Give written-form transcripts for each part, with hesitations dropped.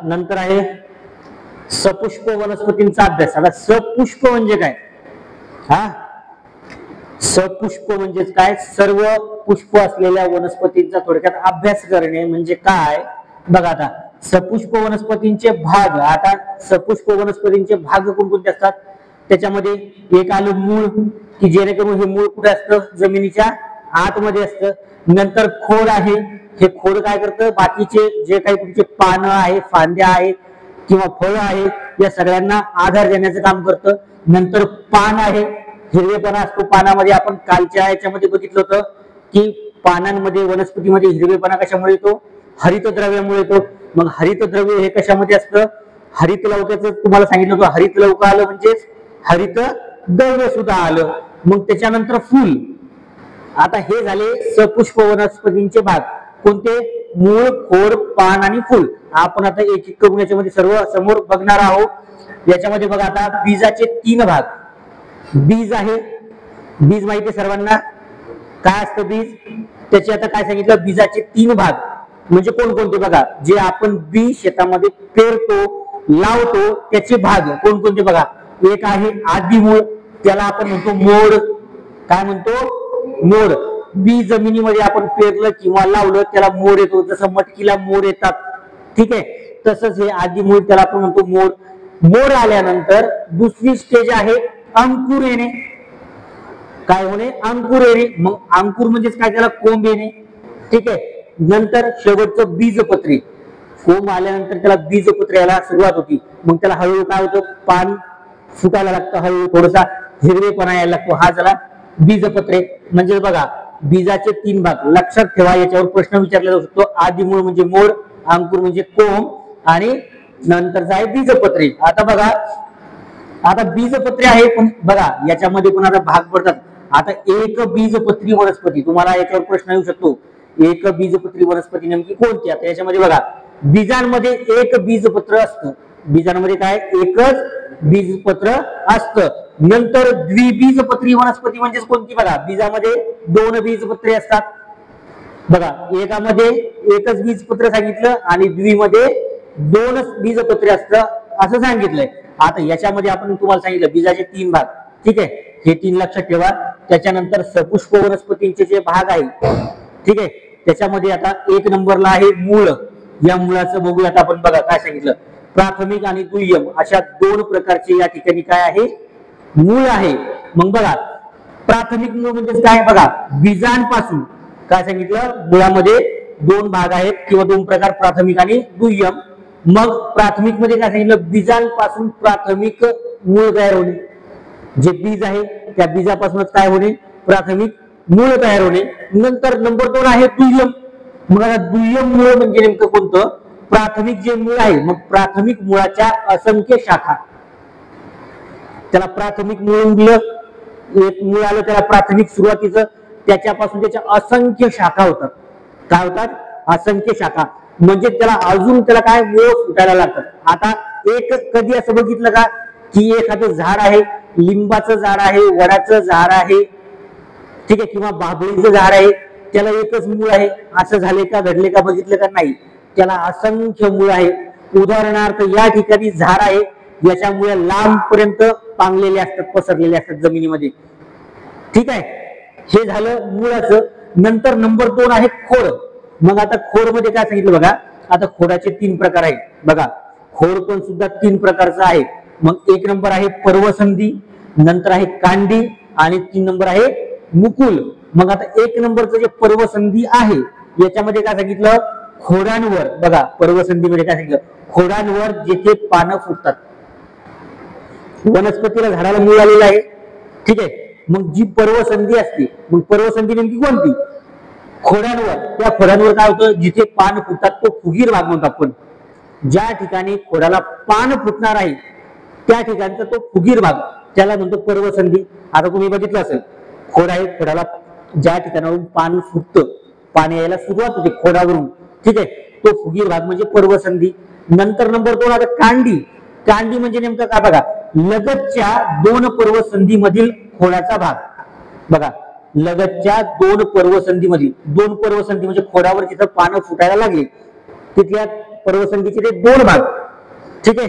नंतर आहे सपुष्प वनस्पतींचा अभ्यास. आता सपुष्प म्हणजे काय? सपुष्प म्हणजेच काय? सर्व पुष्प असलेल्या वनस्पतींचा थोडक्यात अभ्यास करणे म्हणजे काय? बघा आता सपुष्प वनस्पतींचे भाग. आता सपुष्प वनस्पतींचे भाग कोणकोणते असतात? त्याच्यामध्ये एक आलं मूळ, की जेणेकरून हे मूळ कुठे असतं? जमिनीच्या आतमध्ये असतं. नंतर खोड आहे, हे खोड काय करतं? बाकीचे जे काही तुमचे पानं आहे, फांद्या आहे किंवा फळं आहे या सगळ्यांना आधार देण्याचं काम करतं. नंतर पान आहे, हिरवेपणा असतो पानामध्ये. आपण कालच्या याच्यामध्ये बघितलं होतं की पानांमध्ये वनस्पतीमध्ये हिरवेपणा कशामुळे येतो? हरितद्रव्यामुळे येतो. मग हरितद्रव्य हे कशामध्ये असतं? हरित लवकाचं तुम्हाला सांगितलं होतं. हरित लवक आलं म्हणजेच हरित द्रव्य सुद्धा आलं. मग त्याच्यानंतर फूल. आता हे झाले सपुष्प वनस्पतींचे भाग. कोणते? मूळ, खोड, पान आणि फूल. आपण आता एक एक करून याच्यामध्ये सर्व समोर बघणार आहोत. याच्यामध्ये बघा आता बीजाचे 3 भाग. बीज आहे, बीज माहिती आहे सर्वांना काय असतं बीज? त्याचे आता काय सांगितलं? बीजाचे 3 भाग म्हणजे कोणकोणते? बघा, जे आपण बी शेतामध्ये पेरतो, लावतो त्याचे भाग कोणकोणते? बघा, एक आहे आदिमूळ, त्याला आपण म्हणतो मोड. काय म्हणतो? मोड. बी जमिनीमध्ये आपण पेरलं किंवा लावलं त्याला मोड येतो. जसं मटकीला मोड येतात, ठीक आहे, तसंच हे आदिमूळ, त्याला आपण म्हणतो मोड. मोड आल्यानंतर दुसरी स्टेज आहे अंकुर येणे. काय होणे? अंकुर येणे. मग अंकुर म्हणजेच काय? त्याला कोंब येणे, ठीक आहे. नंतर शेवटचं बीजपत्री. कोंब आल्यानंतर त्याला बीजपत्री यायला सुरुवात होती. मग त्याला हळूहळू काय होतं? पान फुटायला लागतं, हळूहळू थोडासा हिरवेपणा यायला लागतो. हा झाला बीजपत्रे. म्हणजे बघा बीजाचे 3 भाग लक्षात ठेवा. याच्यावर प्रश्न विचारला जाऊ शकतो. आदिमूळ म्हणजे मोड, अंकुर म्हणजे कोंब आणि नंतरचा आहे बीजपत्री. आता बघा, आता बीजपत्री आहे पण बघा याच्यामध्ये पण आता भाग पडतात. आता एक बीजपत्री वनस्पती, तुम्हाला याच्यावर प्रश्न येऊ शकतो, एक बीजपत्री वनस्पती नेमकी कोणती? आता याच्यामध्ये बघा बीजांमध्ये एक बीजपत्र असतं. बीजांमध्ये काय? एकच बीजपत्र असतं. नंतर द्विबीजपत्री वनस्पती म्हणजे कोणती? बघा बीजामध्ये 2 बीजपत्रे असतात. बघा एकामध्ये एकच बीजपत्र सांगितलं आणि द्विमध्ये 2 बीजपत्रे असतं असं सांगितलंय. आता याच्यामध्ये आपण तुम्हाला सांगितलं बीजाचे 3 भाग, ठीक आहे, हे 3 लक्षात ठेवा. त्याच्यानंतर सपुष्प वनस्पतींचे जे भाग आहे, ठीक आहे, त्याच्यामध्ये आता 1 नंबरला आहे मूळ. या मुळाचं बघूयात आपण. बघा काय सांगितलं? प्राथमिक आणि दुय्यम अशा 2 प्रकारचे या ठिकाणी काय आहे? मूळ आहे. मग बघा प्राथमिक मूळ म्हणजे काय? बघा बीजांपासून काय सांगितलं? मुळामध्ये 2 भाग आहेत किंवा 2 प्रकार, प्राथमिक आणि दुय्यम. मग प्राथमिक मध्ये काय सांगितलं? बीजांपासून प्राथमिक मूळ तयार होणे. जे बीज आहे त्या बीजापासूनच काय होणे? प्राथमिक मूळ तयार होणे. नंतर नंबर 2 आहे दुय्यम. मग आता दुय्यम मूळ म्हणजे नेमकं कोणतं? प्राथमिक जे मूळ आहे, मग प्राथमिक मुळाच्या असंख्य शाखा. त्याला प्राथमिक मूळ दिलं, एक मूळ आलं त्याला प्राथमिक सुरुवातीचं, त्याच्यापासून त्याच्या असंख्य शाखा होतात. काय होतात? असंख्य शाखा. म्हणजे त्याला अजून त्याला काय? मूळ फुटायला लागतात. आता एक कधी असं बघितलं का की एखादं झाड आहे, लिंबाचं झाड आहे, वडाचं झाड आहे, ठीक आहे, किंवा बाभळीचं झाड आहे, त्याला एकच मूळ आहे, असं झाले का? घडले का? बघितलं का? नाही, त्याला असंख्य मूळ आहे. उदाहरणार्थ या ठिकाणी झाड आहे, याच्यामुळे लांब पर्यंत पांगलेले असतात, पसरलेले असतात जमिनीमध्ये, ठीक आहे. हे झालं मूळाचं. नंतर नंबर 2 आहे खोड. मग आता खोड मध्ये काय सांगितलं? बघा आता खोडाचे 3 प्रकार आहेत. बघा खोड पण सुद्धा 3 प्रकारचं आहे. मग 1 नंबर आहे पर्वसंधी, नंतर आहे कांडी आणि 3 नंबर आहे मुकुल. मग आता 1 नंबरचं जे पर्वसंधी आहे याच्यामध्ये काय सांगितलं? खोडांवर. बघा पर्वसंधी मध्ये काय सांगितलं? खोडांवर जिथे पानं फुटतात. वनस्पतीला झाडाला मूळ आलेलं आहे, ठीक आहे. मग जी पर्वसंधी असते, मग पर्वसंधी नेमकी कोणती? खोडांवर. त्या खोडांवर काय होतं? जिथे पान फुटतात तो फुगीर भाग म्हणतो आपण. ज्या ठिकाणी खोडाला पान फुटणार आहे त्या ठिकाणचा तो फुगीर भाग, त्याला म्हणतो पर्वसंधी. आता तुम्ही बघितलं असेल, खोड आहे, खोडाला ज्या ठिकाणावरून पान फुटतं, पाणी यायला सुरुवात होते खोडावरून, ठीक आहे, तो फुगीर भाग म्हणजे पर्वसंधी. नंतर नंबर 2 आता कांडी. कांडी म्हणजे नेमकं काय? बघा लगतच्या 2 पर्वसंधी मधील खोडाचा भाग. बघा लगतच्या 2 पर्वसंधी मधील, 2 पर्वसंधी म्हणजे खोडावर जिथं पानं फुटायला लागले तिथल्या पर्वसंगीचे ते 2 भाग, ठीक आहे,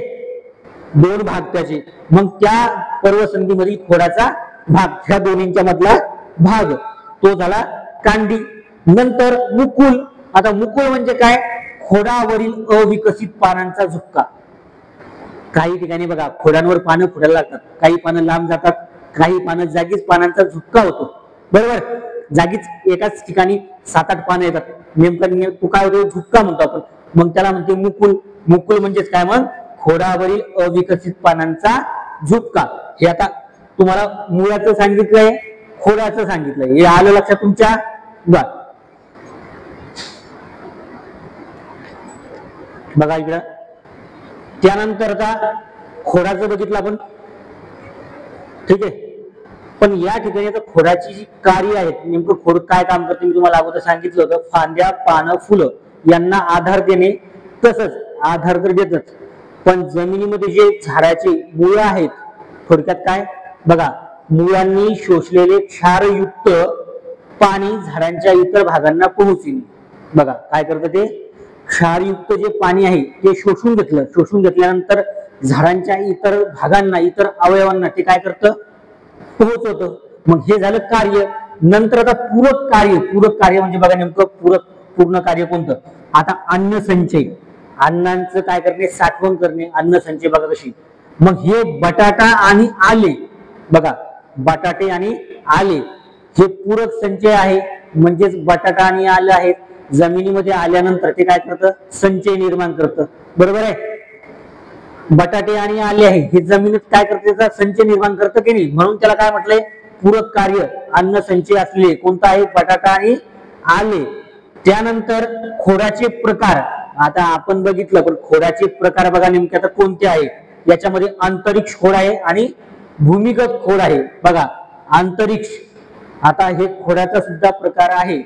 2 भाग त्याचे. मग त्या पर्वसंगीमध्ये खोडाचा भाग, ह्या दोन्हींच्या मधला भाग तो झाला कांडी. नंतर मुकुल. आता मुकुल म्हणजे काय? खोडावरील अविकसित पानांचा झुपका. काही ठिकाणी बघा खोडांवर पानं फुटायला लागतात, काही पानं लांब जातात, काही पानं जागीच पानांचा झुपका होतो, बरोबर. जागीच एकाच ठिकाणी 7-8 पानं येतात, नेमकं तू काय होतो? झुपका म्हणतो आपण. मग त्याला म्हणते मुकुल. मुकुल म्हणजेच काय? मग खोडावरील अविकसित पानांचा झुपका. हे आता तुम्हाला मुळाचं सांगितलंय, खोडाचं सांगितलंय, हे आलं लक्षात तुमच्या? बघा इकडं. त्यानंतर आता खोडाचं बघितलं आपण, ठीक आहे. पण या ठिकाणी आता खोडाची जी कार्य आहेत, नेमकं खोड काय काम करते मी तुम्हाला अगोदर सांगितलं होतं. फांद्या, पानं, फुलं यांना आधार देणे, तसंच आधार तर देतच, पण जमिनीमध्ये जे झाडाचे मुळ आहेत, थोडक्यात काय बघा, मुळांनी शोषलेले क्षारयुक्त पाणी झाडांच्या इतर भागांना पोहोचविणे. बघा काय करतं ते? क्षारयुक्त जे पाणी आहे ते शोषून घेतलं, शोषून घेतल्यानंतर झाडांच्या इतर भागांना, इतर अवयवांना ते काय करतं? पोहोचवतं. मग हे झालं कार्य. नंतर आता पूरक कार्य. पूरक कार्य म्हणजे बघा नेमकं पूर्ण कार्य कोणतं? आता अन्न संचय, अन्नांचं काय करणे? साठवण करणे, अन्न संचय. बघा कशी. मग हे बटाटा आणि आले, बघा बटाटे आणि आले हे पूरक संचय आहे. म्हणजेच बटाटा आणि आले आहेत, जमिनीमध्ये आल्यानंतर ते काय करतं? संचय निर्माण करतं, बरोबर आहे. बटाटे आणि आले आहे हे जमिनीत काय करते? त्याचा संचय निर्माण करतं की नाही? म्हणून त्याला काय म्हटलंय? पूरक कार्य. अन्न संचय असले कोणता आहे? बटाटा आणि आले. त्यानंतर खोडाचे प्रकार. आता आपण बघितलं, पण खोडाचे प्रकार बघा नेमके आता कोणते आहे? याच्यामध्ये अंतरिक्ष खोड आहे आणि भूमिगत खोड आहे. बघा अंतरिक्ष, आता हे खोडाचा सुद्धा प्रकार आहे,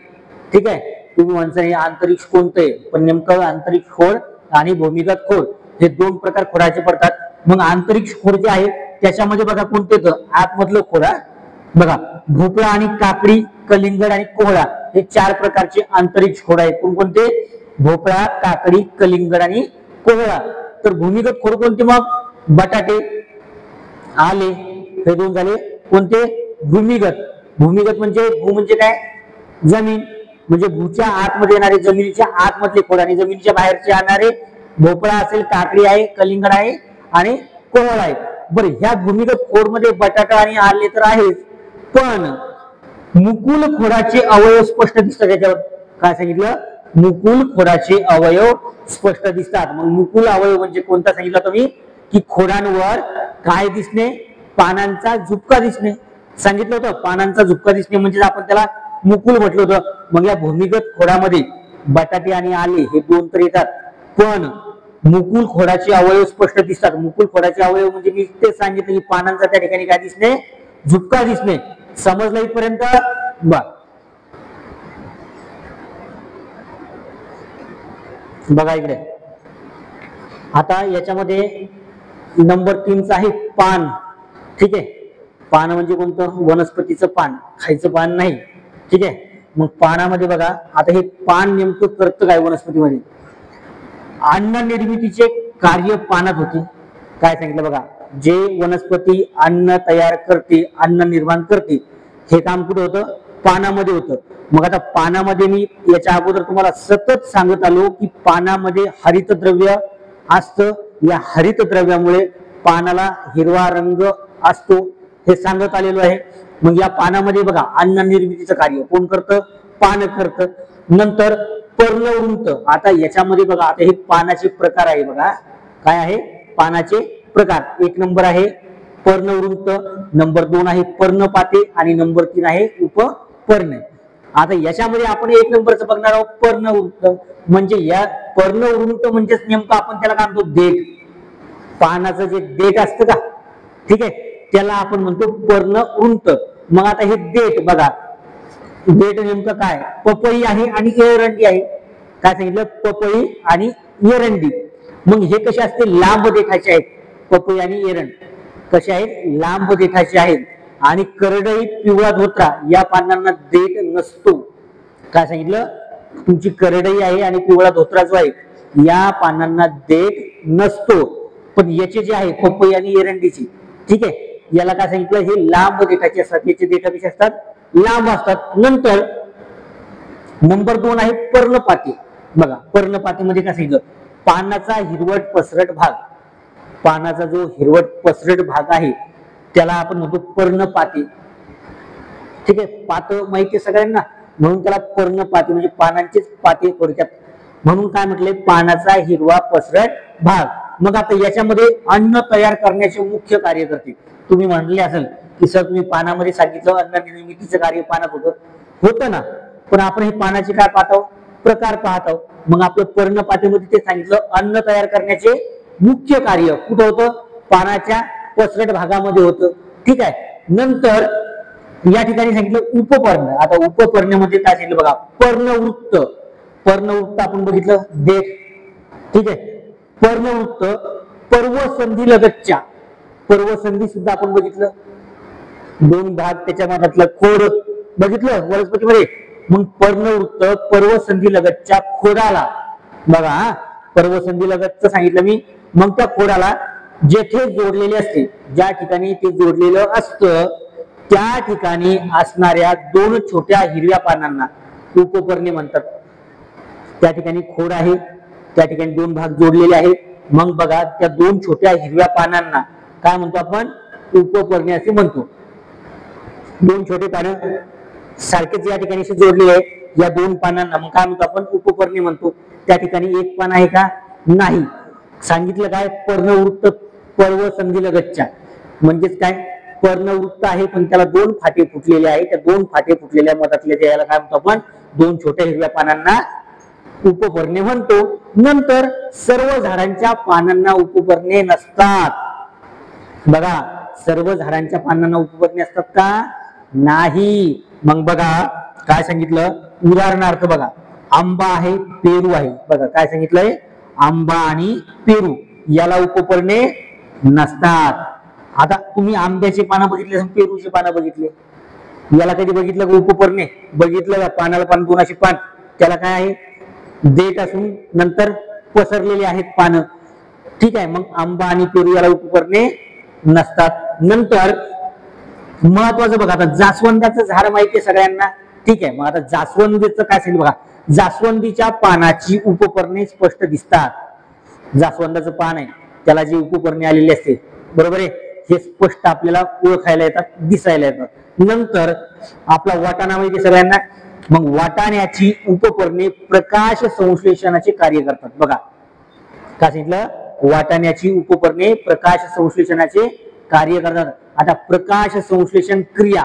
ठीक आहे. तुम्ही म्हणता हे अंतरिक्ष कोणतं आहे? पण नेमकं अंतरिक्ष खोड आणि भूमिगत खोड हे 2 प्रकार खोडाचे पडतात. मग अंतरिक्ष खोड जे आहे त्याच्यामध्ये बघा कोणते? आतमधलं खोड. बघा भोपळा आणि काकडी, कलिंगड आणि कोहळा हे 4 प्रकारचे अंतरिक्ष खोड आहेत. कोणकोणते? भोपळा, काकडी, कलिंगड आणि कोहळा. तर भूमिगत खोड कोणते? मग बटाटे, आले हे 2 झाले. कोणते? भूमिगत. भूमिगत म्हणजे भू म्हणजे काय? जमीन. म्हणजे भूच्या आतमध्ये येणारे, जमिनीच्या आतमधले खोड, आणि जमिनीच्या बाहेरचे येणारे भोपळा असेल, काकडी आहे, कलिंगड आहे आणि कोहळा आहे. बरं, ह्या भूमिगत खोड मध्ये बटाटा आणि आले तर आहेच, पण मुकुल खोडाचे अवयव स्पष्ट दिसतात. त्याच्यावर काय सांगितलं? मुकुल खोडाचे अवयव स्पष्ट दिसतात. मग मुकुल अवयव म्हणजे कोणता सांगितलं तुम्ही? की खोडांवर काय दिसणे? पानांचा झुपका दिसणे. सांगितलं होतं पानांचा झुपका दिसणे म्हणजे आपण त्याला मुकुल म्हटलं होतं. मग या भूमिगत खोडामध्ये बटाटे आणि आले हे 2 तर येतात, पण मुकुल खोडाचे अवयव स्पष्ट दिसतात. मुकुल खोडाचे अवयव म्हणजे मी ते सांगितलं की पानांचा त्या ठिकाणी काय दिसणे? झुपका दिसणे. समजलं इथपर्यंत? बघा इकडे. आता याच्यामध्ये नंबर 3 आहे पान, ठीक आहे. पान म्हणजे कोणतं? वनस्पतीचं पान, खायचं पान नाही, ठीक आहे. मग पानामध्ये बघा, आता हे पान नेमकं करतं काय वनस्पतीमध्ये? अन्न निर्मितीचे कार्य पानात होते. काय सांगितलं बघा, जे वनस्पती अन्न तयार करते, अन्न निर्माण करते, हे काम कुठे होतं? पानामध्ये होतं. मग आता पानामध्ये मी याच्या अगोदर तुम्हाला सतत सांगत आलो की पानामध्ये हरितद्रव्य असतं. या हरितद्रव्यामुळे पानाला हिरवा रंग असतो, हे सांगत आलेलो आहे. मग या पानामध्ये बघा अन्न निर्मितीचं कार्य कोण करतं? पान करतं. नंतर पर्णवृंत. आता याच्यामध्ये बघा, आता हे पानाचे प्रकार आहे. बघा काय आहे? पानाचे प्रकार. 1 नंबर आहे पर्णवृंत, नंबर 2 आहे पर्णपाते आणि नंबर 3 आहे उपपर्णे. आता याच्यामध्ये आपण 1 नंबरचं बघणार आहोत पर्णवृंत. म्हणजे या पर्णवृंत म्हणजेच नेमकं आपण त्याला काय म्हणतो? देठ. पानाचं जे देठ असतं का, ठीक आहे, त्याला आपण म्हणतो पर्णवृंत. मग आता हे देठ बघा, देठ नेमकं काय? पपई आहे आणि एरंडी आहे. काय सांगितलं? पपई आणि एरंडी. मग हे कसे असते? लांब देठाचे आहेत. पपई आणि एरंड कसे आहेत? लांब देठाचे आहेत. आणि करडई, पिवळा धोत्रा या पानांना देठ नसतो. काय सांगितलं? तुमची करडई आहे आणि पिवळा धोत्रा जो आहे या पानांना देठ नसतो, पण याचे जे आहे पपई आणि एरंडीची, ठीक आहे, याला काय सांगितलं, हे लांब देठाचे असतात, याचे देठ कसे असतात, लांब असतात. नंतर नंबर 2 आहे पर्णपाती. बघा पर्णपातीमध्ये काय सांगितलं, पानाचा हिरवट पसरट भाग, पानाचा जो हिरवट पसरट भाग आहे त्याला आपण म्हणतो पर्णपाती. ठीक आहे, पात माहिती आहे सगळ्यांना, म्हणून त्याला पर्णपाती म्हणजे पानांचेच पाते थोडक्यात, म्हणून काय म्हटले, पानाचा हिरवा पसरट भाग. मग आता याच्यामध्ये अन्न तयार करण्याचे मुख्य कार्य करते. तुम्ही म्हणले असेल की सर तुम्ही पानामध्ये सांगितलं अन्न निर्मितीचं कार्य पानात होतं ना, पण आपण हे पानाचे काय पाहतो, प्रकार पाहतो. मग आपलं पर्णपातीमध्ये ते सांगितलं अन्न तयार करण्याचे मुख्य कार्य कुठं होतं, पानाच्या पसरट भागामध्ये होतं. ठीक आहे, नंतर या ठिकाणी सांगितलं उपपर्ण. आता उपपर्णमध्ये काय सांगितलं बघा, पर्णवृत्त. पर्णवृत्त आपण बघितलं देठ, ठीक आहे. पर्णवृत्त पर्वसंधी लगतच्या, पर्वसंधी सुद्धा आपण बघितलं, दोन भाग त्याच्या मधातलं खोड बघितलं वनस्पतीमध्ये. मग पर्णवृत्त पर्वसंधी लगतच्या खोडाला, बघा पर्वसंधी लगतचं सांगितलं मी. मग त्या खोडाला जेथे जोडलेले असते, ज्या ठिकाणी ते जोडलेलं असतं त्या ठिकाणी असणाऱ्या दोन छोट्या हिरव्या पानांना उपपर्णे म्हणतात. त्या ठिकाणी खोड आहे, त्या ठिकाणी दोन भाग जोडलेले आहेत. मग बघा त्या दोन छोट्या हिरव्या पानांना काय म्हणतो आपण, उपपर्णे असे म्हणतो. दोन छोटे पानं सारखेच या ठिकाणी जोडलेले आहेत, या दोन पानांना मग काय म्हणतो आपण, उपपर्णे म्हणतो. त्या ठिकाणी एक पान आहे का, नाही. सांगितलं काय, पर्णवृत्त पर्वसंधी लगतच्या, म्हणजेच काय, पर्णवृत्त आहे पण त्याला दोन फाटे फुटलेले आहेत. त्या दोन फाटे फुटलेल्या मधातल्या याला काय म्हणतो आपण, दोन छोट्या हिरव्या पानांना उपपर्णे म्हणतो. नंतर सर्व झाडांच्या पानांना उपपर्णे नसतात. बघा सर्व झाडांच्या पानांना उपपर्णे असतात का, नाही. मग बघा काय सांगितलं, उदाहरणार्थ बघा आंबा आहे, पेरू आहे. बघा काय सांगितलंय, आंबा आणि पेरू याला उपपर्णे नसतात. आता तुम्ही आंब्याचे पानं बघितले, पेरूचे पानं बघितले, याला कधी बघितलं का उपपर्णे, बघितलं का, पानाला पान दोन अशी पान, त्याला काय आहे, देठ असून नंतर पसरलेले आहेत पानं. ठीक आहे, मग आंबा आणि पेरू याला उपपर्णे नसतात. नंतर महत्वाचं बघा, आता जास्वंदाचं झाड माहिती आहे सगळ्यांना. ठीक आहे, मग आता जास्वंदीचं काय सांगितलं बघा, जास्वंदीच्या पानाची उपपर्णे स्पष्ट दिसतात. जास्वंदाचं पान आहे त्याला जी उपपर्णे आलेली असते, बरोबर आहे, हे स्पष्ट आपल्याला ओळखायला येतात, दिसायला येतात. नंतर आपला वाटाणा माहिती सगळ्यांना, मग वाटाण्याची उपपर्णे प्रकाश संश्लेषणाचे कार्य करतात. बघा काय सांगितलं, वाटाण्याची उपपर्णे प्रकाश संश्लेषणाचे कार्य करतात. आता प्रकाश संश्लेषण क्रिया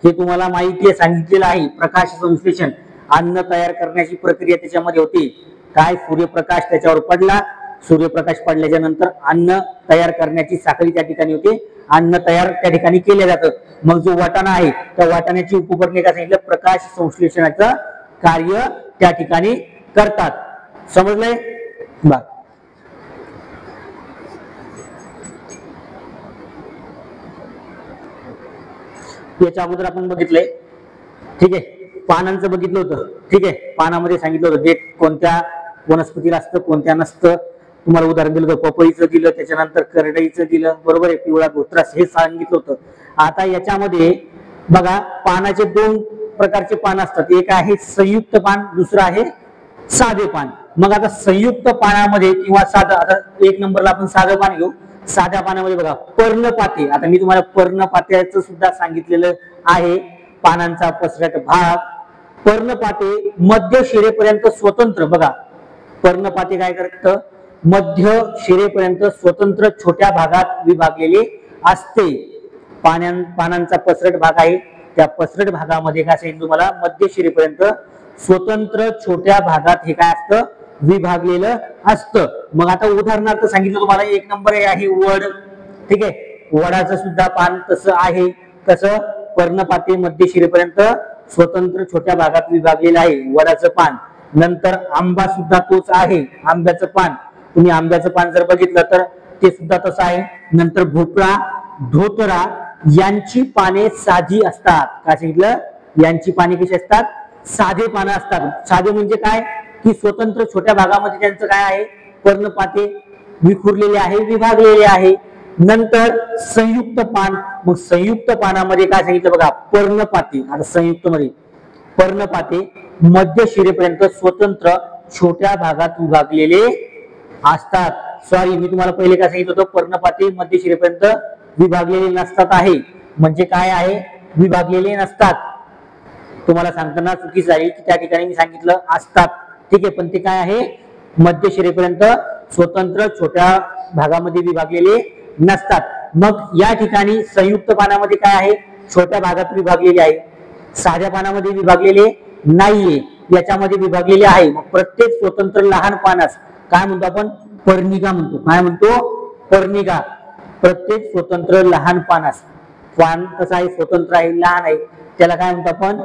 हे तुम्हाला माहिती आहे, सांगितलेलं आहे. प्रकाश संश्लेषण अन्न तयार करण्याची प्रक्रिया त्याच्यामध्ये होती. काय, सूर्यप्रकाश त्याच्यावर पडला, सूर्यप्रकाश पडल्याच्या नंतर अन्न तयार करण्याची साखळी त्या ठिकाणी होते, अन्न तयार त्या ठिकाणी केले जातं. मग जो वाटाणा आहे त्या वाटाण्याची उपकरणे काय सांगितलं, प्रकाश संश्लेषणाचं कार्य त्या ठिकाणी करतात. समजलंय बा. याच्या अगोदर आपण बघितलंय, ठीक आहे, पानांचं बघितलं होतं. ठीक आहे, पानामध्ये सांगितलं होतं देठ कोणत्या वनस्पतीला असतं कोणत्या नसतं. तुम्हाला उदाहरण दिलं होतं, पपईचं दिलं, त्याच्यानंतर करडईचं दिलं, बरोबर आहे, पिवळा धोत्रास हे सांगितलं होतं. आता याच्यामध्ये बघा पानाचे दोन प्रकारचे पान असतात, एक आहे संयुक्त पान, दुसरं आहे साधे पान. मग आता संयुक्त पानामध्ये किंवा साधं, आता एक नंबरला आपण साधं पान घेऊ. साध्या पानामध्ये बघा पर्णपाते. आता मी तुम्हाला पर्णपात्याचं सुद्धा सांगितलेलं आहे, पानांचा पसरट भाग. पर्णपाते मध्य शिरेपर्यंत स्वतंत्र, बघा पर्णपाते काय करतं, मध्य शिरेपर्यंत स्वतंत्र छोट्या भागात विभागलेले असते. पानांचा पसरट भाग आहे, त्या पसरट भागामध्ये काय असेल तुम्हाला, मध्य शिरेपर्यंत स्वतंत्र छोट्या भागात हे काय असतं, विभागलेलं असतं. मग आता उदाहरणार्थ सांगितलं तुम्हाला, एक नंबर आहे वड. ठीक आहे, वडाचं सुद्धा पान तसं आहे. कसं, पर्णपाते मध्य शिरेपर्यंत स्वतंत्र छोट्या भागात विभागलेलं आहे वडाचं पान. नंतर आंबा सुद्धा तोच आहे, आंब्याचं पान. तुम्ही आंब्याचं पान जर बघितलं तर ते सुद्धा तसं आहे. नंतर भोपळा, धोतरा यांची पाने साधी असतात. काय सांगितलं, यांची पाने कशी असतात, साधे पानं असतात. साधे म्हणजे काय, की स्वतंत्र छोट्या भागामध्ये त्यांचं काय आहे, पर्णपाते विखुरलेले आहे, विभागलेले आहे. नंतर संयुक्त पान, मग संयुक्त पानामध्ये काय सांगितलं बघा, पर्णपाती. आता संयुक्त मध्ये पर्णपाते मध्य शिरेपर्यंत स्वतंत्र छोट्या भागात विभागलेले असतात. सॉरी, मी तुम्हाला पहिले काय सांगितलं होतं, पर्णपाती मध्य शिरेपर्यंत विभागलेले नसतात आहे. म्हणजे काय आहे, विभागलेले नसतात. तुम्हाला सांगताना चुकी झाली की त्या ठिकाणी मी सांगितलं असतात, ठीक आहे, पण ते काय आहे, मध्य शिरेपर्यंत स्वतंत्र छोट्या भागामध्ये विभागलेले नसतात. मग या ठिकाणी संयुक्त पानामध्ये काय आहे, छोट्या भागात विभागलेले आहे, साध्या पानामध्ये विभागलेले नाहीये, याच्यामध्ये विभागलेले आहे. मग प्रत्येक स्वतंत्र लहान पानास काय म्हणतो आपण, पर्णिका म्हणतो. काय म्हणतो, पर्णिका. प्रत्येक स्वतंत्र लहान पानास, पान कसं आहे, स्वतंत्र आहे, लहान आहे, त्याला काय म्हणतो आपण,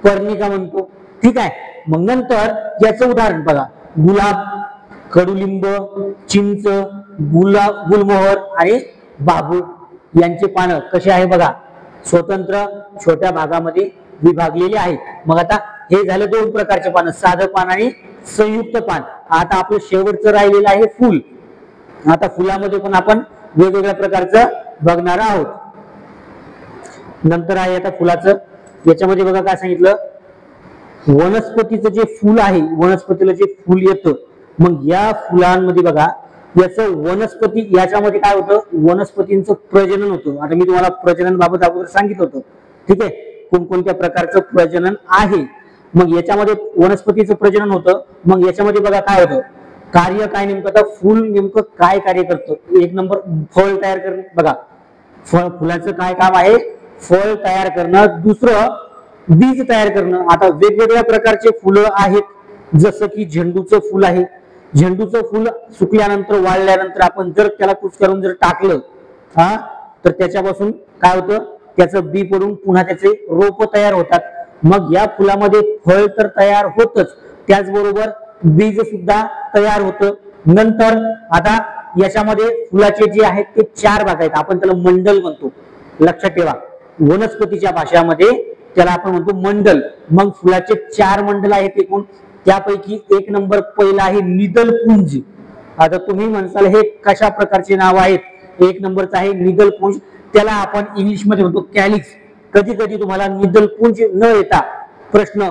पर्णिका म्हणतो. ठीक आहे. मग नंतर याचं उदाहरण बघा, गुलाब, कडुलिंब, चिंच, गुलमोहर आणि बाबूळ यांचे पानं कसे आहे बघा, स्वतंत्र छोट्या भागामध्ये विभागलेले आहेत. मग आता हे झालं दोन प्रकारचे पानं, साधं पान आणि संयुक्त पान. आता आपलं शेवटचं राहिलेलं आहे फुल. आता फुलामध्ये पण आपण वेगवेगळ्या प्रकारचं बघणार आहोत. नंतर आहे आता फुलाचं, याच्यामध्ये बघा काय सांगितलं, वनस्पतीचं जे फुल आहे, वनस्पतीला जे फुल येतं, मग या फुलांमध्ये बघा याचं वनस्पती, याच्यामध्ये काय होतं, वनस्पतींचं प्रजनन होतं. आता मी तुम्हाला प्रजनन बाबत अगोदर सांगितलं होतं, ठीक आहे, कोणकोणत्या प्रकारचं प्रजनन आहे. मग याच्यामध्ये वनस्पतीचं प्रजनन होतं. मग याच्यामध्ये बघा काय होतं, कार्य काय नेमकं, आता फुल नेमकं काय कार्य करतं. एक नंबर फळ तयार करणं, बघा फुलाचं काय काम आहे, फळ तयार करणं. दुसरं बीज तयार करणं. आता वेगवेगळ्या प्रकारचे फुलं आहेत, जसं की झेंडूचं फुल आहे. झेंडूचं फुल सुकल्यानंतर, वाळल्यानंतर आपण जर त्याला कुच करून जर टाकलं तर त्याच्यापासून काय होतं, त्याचं बी पडून पुन्हा त्याचे रोप तयार होतात. मग या फुलामध्ये फळ तर तयार होतच, त्याचबरोबर बीज सुद्धा तयार होतं. नंतर आता याच्यामध्ये फुलाचे जे आहेत ते चार भाग आहेत, आपण त्याला मंडल म्हणतो. लक्षात ठेवा, वनस्पतीच्या भाषामध्ये त्याला आपण म्हणतो मंडल. मग फुलाचे चार मंडल आहेत एकूण. त्यापैकी एक नंबर पहिला आहे निदलपुंज. आता तुम्ही म्हणसाल हे कशा प्रकारचे नाव आहेत, एक नंबरचं आहे निदलपुंज, त्याला आपण इंग्लिश मध्ये म्हणतो कॅलिक्स. कधी कधी तुम्हाला निदलपुंज न येता प्रश्न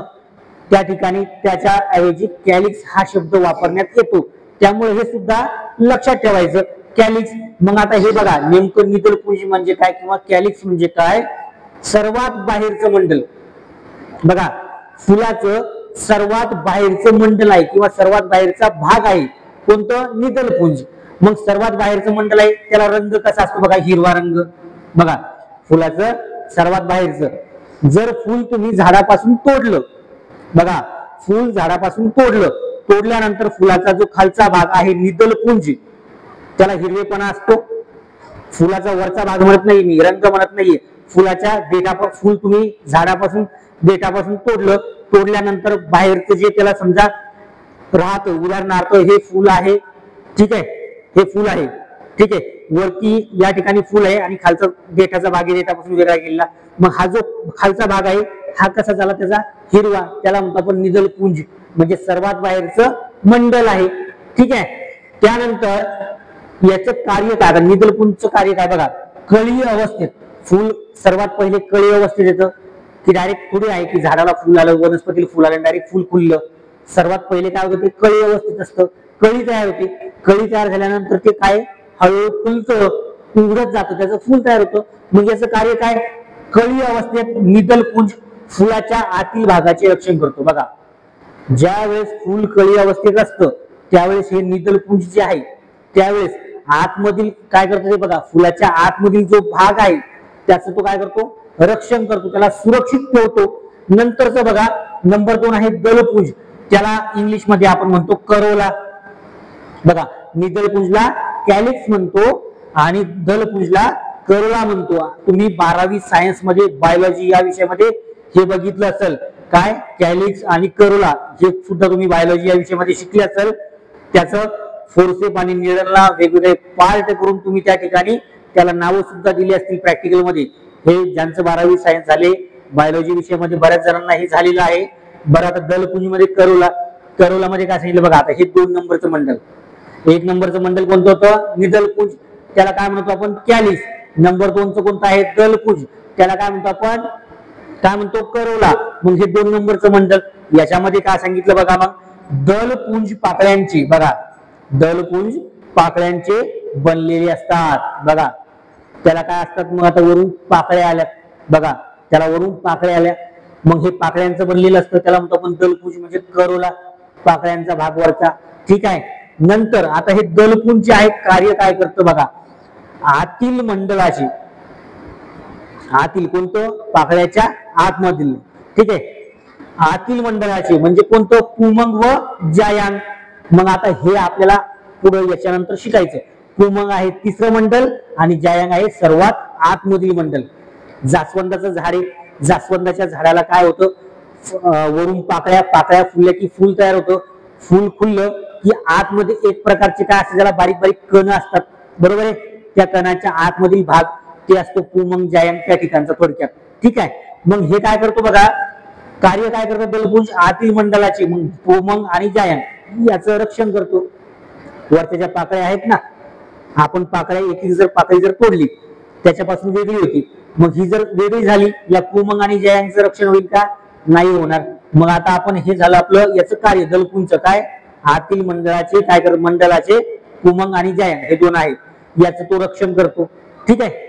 त्या ठिकाणी त्याच्या ऐवजी कॅलिक्स हा शब्द वापरण्यात येतो, त्यामुळे हे सुद्धा लक्षात ठेवायचं, कॅलिक्स. मग आता हे बघा नेमकं निदलपुंज म्हणजे काय किंवा कॅलिक्स म्हणजे काय, सर्वात बाहेरचं मंडल. बघा फुलाचं सर्वात बाहेरचं मंडल आहे किंवा सर्वात बाहेरचा भाग आहे कोणतं, निदलपुंज. मग सर्वात बाहेरचं मंडल आहे, त्याला रंग कसा असतो बघा, हिरवा रंग. बघा फुलाचं सर्वात बाहेरचं, जर फुल तुम्ही झाडापासून तोडलं, बघा फुल झाडापासून तोडल्यानंतर फुलाचा जो खालचा भाग आहे निदलपुंज, त्याला हिरवेपणा असतो. फुलाचा वरचा भाग म्हणत नाही मी, रंग म्हणत नाहीये. फुलाच्या देठापासून, फुल तुम्ही झाडापासून देठापासून तोडल्यानंतर बाहेरचं जे त्याला समजा राहतं, उदाहरणार्थ हे फुल आहे, ठीक आहे, हे फुल आहे, ठीक आहे, वरती या ठिकाणी फुल आहे आणि खालचा देठाचा भाग देठापासून वेगळा केलेला. मग हा जो खालचा भाग आहे हा कसा झाला, त्याचा हिरवा, त्याला म्हणतो आपण निदलपुंज, म्हणजे सर्वात बाहेरचं मंडल आहे. ठीक आहे. त्यानंतर याचं कार्य काय, निदलपुंजचं कार्य काय बघा, कळी अवस्थेत फुल सर्वात पहिले कळी अवस्थेत येतं, की डायरेक्ट थोडी आहे की झाडाला फुल आलं, वनस्पतीला फुल आलं, डायरेक्ट फुल खुललं. सर्वात पहिले काय होतं, ते कळी अवस्थेत असतं, कळी तयार होते. कळी तयार झाल्यानंतर ते काय हळूहळू फुलतं, उघडत जातं, त्याचं फुल तयार होतं. मग याचं कार्य काय, कळी अवस्थेत निदलपुंज फुलाच्या आतील भागाचे रक्षण करतो. बघा ज्या वेळेस फुल कळी अवस्थेत असतं त्यावेळेस हे निदलपुंज जे आहे त्यावेळेस आतमधील काय करतो ते बघा, फुलाच्या आतमधील जो भाग आहे त्याचं तो काय करतो, रक्षण करतो, त्याला सुरक्षित ठेवतो. नंतरच बघा नंबर 2 आहे दलपुंज, त्याला इंग्लिश मध्ये आपण म्हणतो करोला. बघा निदलपुंजला कॅलिक्स म्हणतो आणि दलपुंजला करोला म्हणतो. तुम्ही 12वी सायन्स मध्ये बायोलॉजी या विषयामध्ये हे बघितलं असेल, काय कॅलिक्स आणि करोला हे सुद्धा तुम्ही बायोलॉजी या विषयामध्ये शिकले असेल. त्याचं फोर्सेप आणि निळणला वेगवेगळे पार्ट करून तुम्ही त्या ठिकाणी त्याला नावं सुद्धा दिली असतील प्रॅक्टिकल मध्ये. हे ज्यांचं 12वी सायन्स झाले बायोलॉजी विषयामध्ये बऱ्याच जणांना हे झालेलं आहे. बरं आता दलपुंज मध्ये करोला, करोला मध्ये काय सांगितलं बघा, आता हे 2 नंबरचं मंडल, 1 नंबरचं मंडल कोणतं होतं, निदलपुंज, त्याला काय म्हणतो आपण, कॅलिस. नंबर 2चं कोणतं आहे, दलपुंज, त्याला काय म्हणतो आपण, काय म्हणतो, करोला. मग हे 2 नंबरचं मंडल, याच्यामध्ये काय सांगितलं बघा, मग दलपुंज पाकळ्यांची, बघा दलपुंज पाकळ्यांचे बनलेले असतात. बघा त्याला काय असतात, मग आता वरून पाकळ्या आल्या, बघा त्याला वरून पाकळ्या आल्या, मग हे पाकळ्यांचं बनलेलं असतं, त्याला म्हणतो आपण दलपुंज, म्हणजे करोला, पाकळ्यांचा भाग वरचा. ठीक आहे. नंतर आता हे दलपुंज जे आहे कार्य काय करतं बघा, आतील मंडळाची, आतील कोणतं, पाकळ्याच्या आतमधील, ठीक आहे, आतील मंडळाचे म्हणजे कोणतं, पुमंग व जायांग. मग आता हे आपल्याला पुढे याच्यानंतर शिकायचं. पुमंग आहे 3रं मंडल आणि जायांग आहे सर्वात आतमधील मंडल. जास्वंदाचं झाड आहे, जास्वंदाच्या झाडाला काय होतं, वरून पाकळ्या, पाकळ्या फुलल्या की फुल तयार होतं, फुल खुललं की आतमध्ये एक प्रकारचे काय असतं, त्याला बारीक बारीक कण असतात, बरोबर आहे, त्या कणाच्या आतमधील भाग ते असतो पुमंग जायांग त्या ठिकाणचा थोडक्यात. ठीक आहे. मग हे काय करतो बघा, कार्य काय करतो दलपुंज, आतील मंडलाची, मग पुमंग आणि जायांग याचं रक्षण करतो. वरच्या ज्या पाकळ्या आहेत ना, आपण पाकळ्या एक जर पाकळी जर तोडली त्याच्यापासून वेगळी होती, मग ही जर वेगळी झाली, या पुमंग आणि जायांगचं रक्षण होईल का, नाही होणार. मग आता आपण हे झालं आपलं याचं कार्य, दलपुंजचं काय, आतील मंडळाचे काय कर, मंडलाचे पुमंग आणि जायांग हे 2 आहेत, याचं तो रक्षण करतो. ठीक आहे.